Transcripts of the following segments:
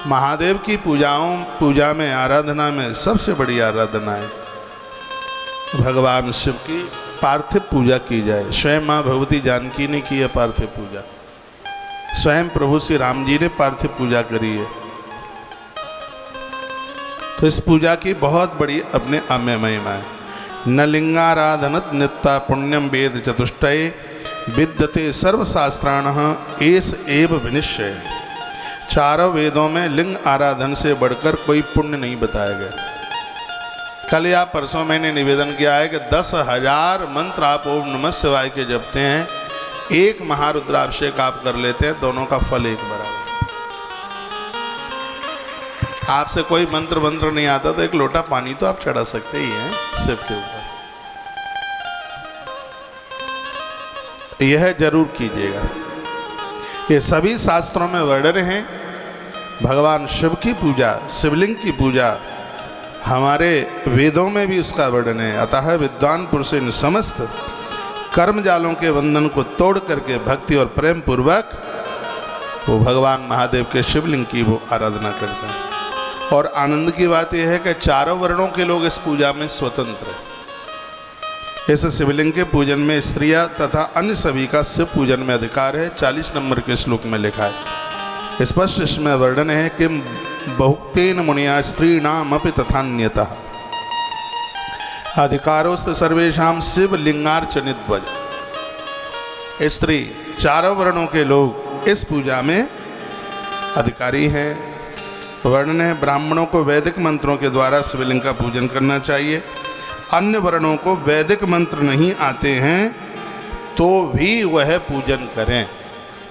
महादेव की पूजा में आराधना में सबसे बड़ी आराधना है भगवान शिव की पार्थिव पूजा की जाए। स्वयं माँ भगवती जानकी ने की है पार्थिव पूजा, स्वयं प्रभु श्री राम जी ने पार्थिव पूजा करी है। तो इस पूजा की बहुत बड़ी अपने अम्य महिमा है। न लिंगाराधनत नित्ता पुण्यम वेद चतुष्टय विद्यते सर्वशास्त्राणः एस एव विनिश्चय। चारों वेदों में लिंग आराधन से बढ़कर कोई पुण्य नहीं बताया गया। कल या परसों मैंने निवेदन किया है कि 10,000 मंत्र आप ओम नमः शिवाय के जपते हैं, एक महारुद्राभिषेक आप कर लेते हैं, दोनों का फल एक बराबर। आपसे कोई मंत्र नहीं आता तो एक लोटा पानी तो आप चढ़ा सकते ही हैं शिव के ऊपर, यह जरूर कीजिएगा। ये सभी शास्त्रों में वर्णन है भगवान शिव की पूजा, शिवलिंग की पूजा, हमारे वेदों में भी उसका वर्णन है। अतः विद्वान पुरुष इन समस्त कर्म जालों के बंधन को तोड़ करके भक्ति और प्रेम पूर्वक वो भगवान महादेव के शिवलिंग की वो आराधना करते हैं। और आनंद की बात यह है कि चारों वर्णों के लोग इस पूजा में स्वतंत्र हैं। इस शिवलिंग के पूजन में स्त्रियां तथा अन्य सभी का शिव पूजन में अधिकार है। 40 नंबर के श्लोक में लिखा है, स्पष्ट इसमें वर्णन है कि बहुक्तेन मुनिया स्त्रीणामपि तथान्यतः अधिकारोस्त सर्वेषां शिवलिंगार्चनित वज। स्त्री चारों वर्णों के लोग इस पूजा में अधिकारी हैं। वर्णन है ब्राह्मणों को वैदिक मंत्रों के द्वारा शिवलिंग का पूजन करना चाहिए। अन्य वर्णों को वैदिक मंत्र नहीं आते हैं तो भी वह पूजन करें,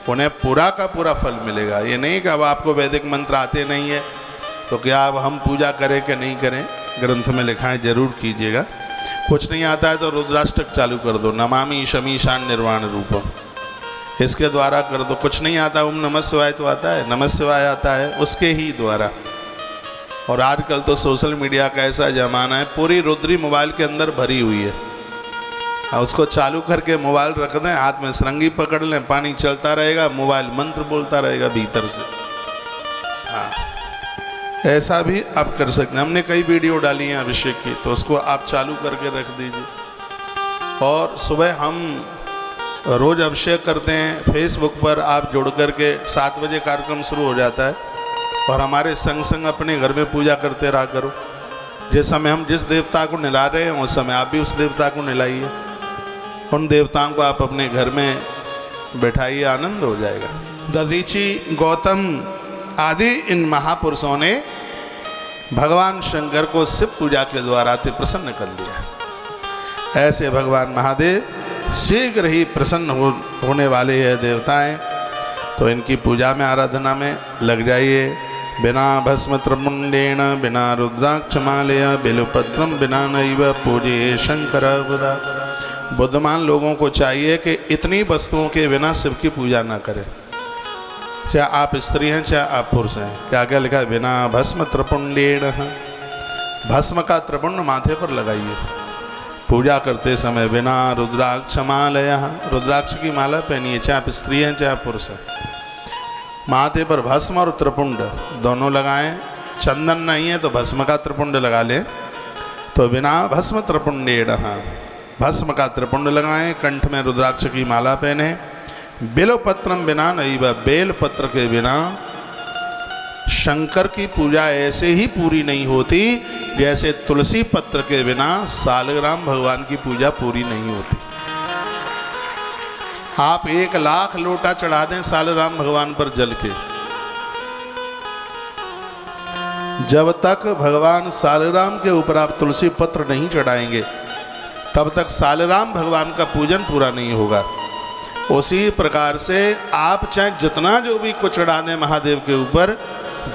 उन्हें पूरा का पूरा फल मिलेगा। ये नहीं कि अब आपको वैदिक मंत्र आते नहीं है तो क्या अब हम पूजा करें कि नहीं करें, ग्रंथ में लिखा है जरूर कीजिएगा। कुछ नहीं आता है तो रुद्राष्टक चालू कर दो, नमामि शमीशान निर्वाण रूपम, इसके द्वारा कर दो। कुछ नहीं आता, ओम नमः शिवाय तो आता है, नमः शिवाय आता है उसके ही द्वारा। और आजकल तो सोशल मीडिया का ऐसा जमाना है, पूरी रुद्री मोबाइल के अंदर भरी हुई है। उसको चालू करके मोबाइल रख दें, हाथ में सरंगी पकड़ लें, पानी चलता रहेगा, मोबाइल मंत्र बोलता रहेगा भीतर से। हाँ, ऐसा भी आप कर सकते हैं। हमने कई वीडियो डाली हैं अभिषेक की, तो उसको आप चालू करके रख दीजिए। और सुबह हम रोज अभिषेक करते हैं, फेसबुक पर आप जुड़ करके 7 बजे कार्यक्रम शुरू हो जाता है। और हमारे संग संग अपने घर में पूजा करते रहा करो। जिस समय हम जिस देवता को निला रहे हैं उस समय आप भी उस देवता को निलाइए, उन देवताओं को आप अपने घर में बैठाइए, आनंद हो जाएगा। दधीची, गौतम आदि इन महापुरुषों ने भगवान शंकर को शिव पूजा के द्वारा अति प्रसन्न कर लिया। ऐसे भगवान महादेव शीघ्र ही प्रसन्न होने वाले हैं देवताएं, तो इनकी पूजा में आराधना में लग जाइए। बिना भस्म त्रिपुंडेन बिना रुद्राक्षमालय बिल्वपत्रम बिना नैव पूजे शंकर बुधा। बुद्धिमान लोगों को चाहिए कि इतनी वस्तुओं के बिना शिव की पूजा ना करें, चाहे आप स्त्री हैं चाहे आप पुरुष हैं। क्या क्या लिखा है, बिना भस्म त्रिपुंडेन, भस्म का त्रिपुंड माथे पर लगाइए पूजा करते समय। बिना रुद्राक्षमालय, रुद्राक्ष की माला पहनिए, चाहे आप स्त्री हैं चाहे पुरुष हैं। माथे पर भस्म और त्रिपुंड दोनों लगाएं। चंदन नहीं है तो भस्म का त्रिपुंड लगा लें। तो बिना भस्म त्रिपुंडेन, भस्म का त्रिपुंड लगाएं, कंठ में रुद्राक्ष की माला पहने। बिल्वपत्रम बिना नैव, बेल पत्र के बिना शंकर की पूजा ऐसे ही पूरी नहीं होती जैसे तुलसी पत्र के बिना सालग्राम भगवान की पूजा पूरी नहीं होती। आप 1,00,000 लोटा चढ़ा दें सालग्राम भगवान पर जल के, जब तक भगवान सालग्राम के ऊपर आप तुलसी पत्र नहीं चढ़ाएंगे तब तक सालग्राम भगवान का पूजन पूरा नहीं होगा। उसी प्रकार से आप चाहे जितना जो भी कुछ चढ़ा दें महादेव के ऊपर,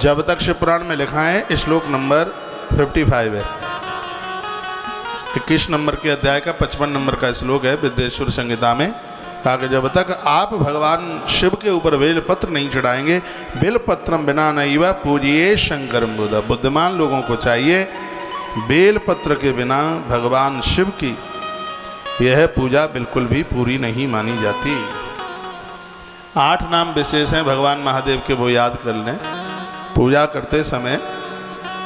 जब तक शिव पुराण में लिखा है, श्लोक नंबर 55 है, 21 नंबर के अध्याय का 55 नंबर का श्लोक है विद्येश्वर संहिता में, कहा कि जब तक आप भगवान शिव के ऊपर बेल पत्र नहीं चढ़ाएंगे, बेल पत्रम बिना नैव पूजिए शंकरम बुधा। बुद्धिमान लोगों को चाहिए बेल पत्र के बिना भगवान शिव की यह पूजा बिल्कुल भी पूरी नहीं मानी जाती। 8 नाम विशेष हैं भगवान महादेव के, वो याद कर लें। पूजा करते समय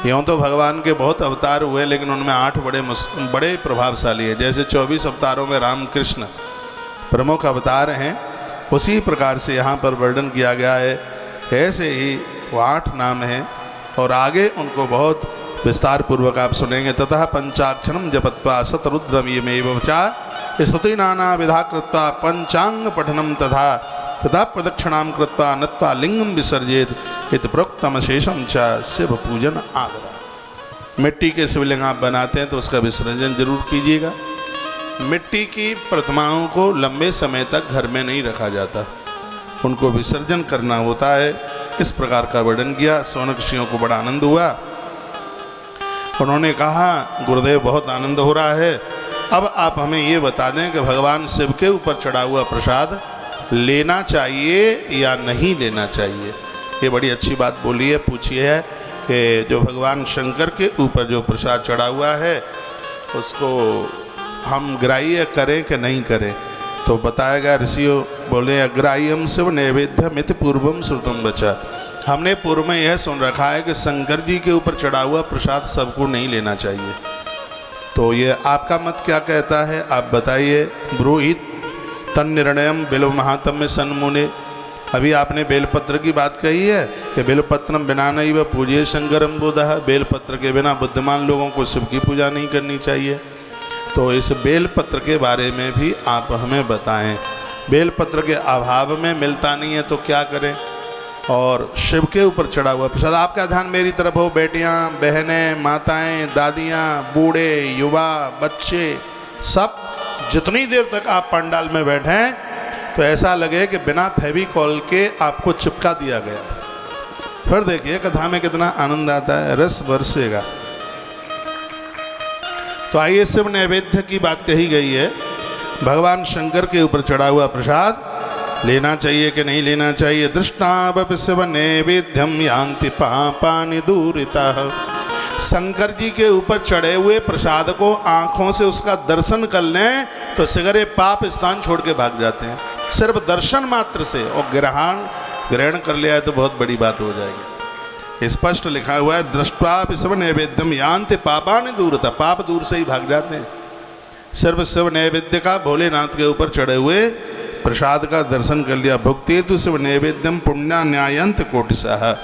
यूँ तो भगवान के बहुत अवतार हुए, लेकिन उनमें 8 बड़े प्रभावशाली है। जैसे 24 अवतारों में रामकृष्ण प्रमुख अवतार हैं, उसी प्रकार से यहाँ पर वर्णन किया गया है। ऐसे ही वो 8 नाम हैं और आगे उनको बहुत विस्तार पूर्वक आप सुनेंगे। ततः पंचाक्षरम जपत्वा सतरुद्रमेव चा स्तुति नाना विधा कृत्वा पंचांग पठनम तथा प्रदक्षिणां कृत्वा नत्वा लिंगम विसर्जेत इत प्रोक्तम शेषम च शिव पूजन आदरा। मिट्टी के शिवलिंग आप बनाते हैं तो उसका विसर्जन जरूर कीजिएगा। मिट्टी की प्रतिमाओं को लंबे समय तक घर में नहीं रखा जाता, उनको विसर्जन करना होता है। इस प्रकार का वर्णन किया। शौनक ऋषियों को बड़ा आनंद हुआ। उन्होंने कहा गुरुदेव बहुत आनंद हो रहा है, अब आप हमें ये बता दें कि भगवान शिव के ऊपर चढ़ा हुआ प्रसाद लेना चाहिए या नहीं लेना चाहिए। ये बड़ी अच्छी बात बोली है, पूछी है कि जो भगवान शंकर के ऊपर जो प्रसाद चढ़ा हुआ है उसको हम ग्राह्य करें कि नहीं करें। तो बताया गया, ऋषियों बोले अग्राह्यम शिव नैवेद्यमित पूर्वम श्रुतम बचा। हमने पूर्व में यह सुन रखा है कि शंकर जी के ऊपर चढ़ा हुआ प्रसाद सबको नहीं लेना चाहिए। तो ये आपका मत क्या कहता है, आप बताइए। ब्रूहित तन निर्णयम बिल्व महात्म्य सन्मुने। अभी आपने बेलपत्र की बात कही है कि बेलपत्रम बिना नहीं व पूज्य शंकरम बुधः। बेलपत्र के बिना बुद्धिमान लोगों को शिव की पूजा नहीं करनी चाहिए। तो इस बेलपत्र के बारे में भी आप हमें बताएं। बेलपत्र के अभाव में मिलता नहीं है तो क्या करें। और शिव के ऊपर चढ़ा हुआ प्रसाद, आपका ध्यान मेरी तरफ हो। बेटियां, बहनें, माताएं, दादियां, बूढ़े, युवा, बच्चे, सब जितनी देर तक आप पंडाल में बैठें तो ऐसा लगे कि बिना फेविकॉल के आपको चिपका दिया गया। फिर देखिए कथा में कितना आनंद आता है, रस बरसेगा। तो आइए शिव नैवेद्य की बात कही गई है। भगवान शंकर के ऊपर चढ़ा हुआ प्रसाद लेना चाहिए कि नहीं लेना चाहिए। दृष्टावपि शिव नैवेद्यम यान्ति पापानि दूरिताः। शंकर जी के ऊपर चढ़े हुए प्रसाद को आंखों से उसका दर्शन कर लें तो सगरे पाप स्थान छोड़ के भाग जाते हैं, सिर्फ दर्शन मात्र से। और ग्रहण कर लिया है तो बहुत बड़ी बात हो जाएगी। स्पष्ट लिखा हुआ है, दृष्ट्वा शिव नैवेद्यम यान्ति पापानि दूरिताः। पाप दूर से ही भाग जाते हैं। सिर्फ शिव नैवेद्य का, भोलेनाथ के ऊपर चढ़े हुए प्रसाद का दर्शन कर लिया। भुक्ति तो शिव नैवेद्यम पुण्य न्यायंत कोटिशः।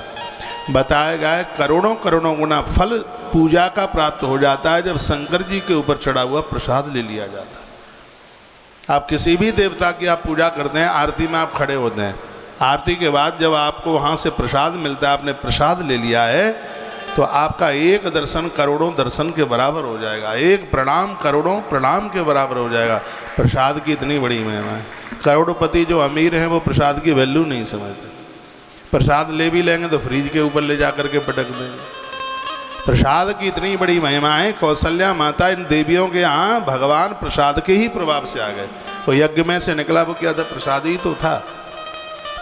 बताया गया है करोड़ों करोड़ों गुना फल पूजा का प्राप्त हो जाता है जब शंकर जी के ऊपर चढ़ा हुआ प्रसाद ले लिया जाता है। आप किसी भी देवता की आप पूजा करते हैं, आरती में आप खड़े होते हैं, आरती के बाद जब आपको वहाँ से प्रसाद मिलता है, आपने प्रसाद ले लिया है तो आपका एक दर्शन करोड़ों दर्शन के बराबर हो जाएगा, एक प्रणाम करोड़ों प्रणाम के बराबर हो जाएगा। प्रसाद की इतनी बड़ी महिमा है। करोड़पति जो अमीर हैं वो प्रसाद की वैल्यू नहीं समझते। प्रसाद ले भी लेंगे तो फ्रिज के ऊपर ले जा करके पटक देंगे। प्रसाद की इतनी बड़ी महिमा है। कौशल्या माता इन देवियों के यहाँ भगवान प्रसाद के ही प्रभाव से आ गए। तो यज्ञ में से निकला वो क्या था, प्रसाद ही तो था,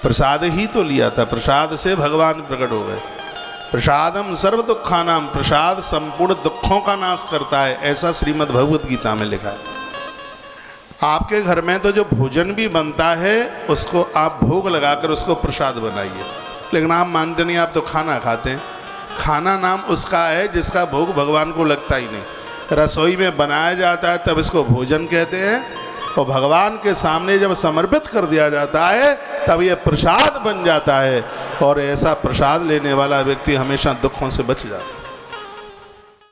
प्रसाद ही तो लिया था, प्रसाद से भगवान प्रकट हो गए। प्रसादम सर्व दुखानाम, प्रसाद संपूर्ण दुखों का नाश करता है, ऐसा श्रीमद् भगवत गीता में लिखा है। आपके घर में तो जो भोजन भी बनता है उसको आप भोग लगाकर उसको प्रसाद बनाइए, लेकिन आप मानते नहीं, आप तो खाना खाते हैं। खाना नाम उसका है जिसका भोग भगवान को लगता ही नहीं। रसोई में बनाया जाता है तब इसको भोजन कहते हैं, और भगवान के सामने जब समर्पित कर दिया जाता है तब ये प्रसाद बन जाता है। और ऐसा प्रसाद लेने वाला व्यक्ति हमेशा दुखों से बच जाता है।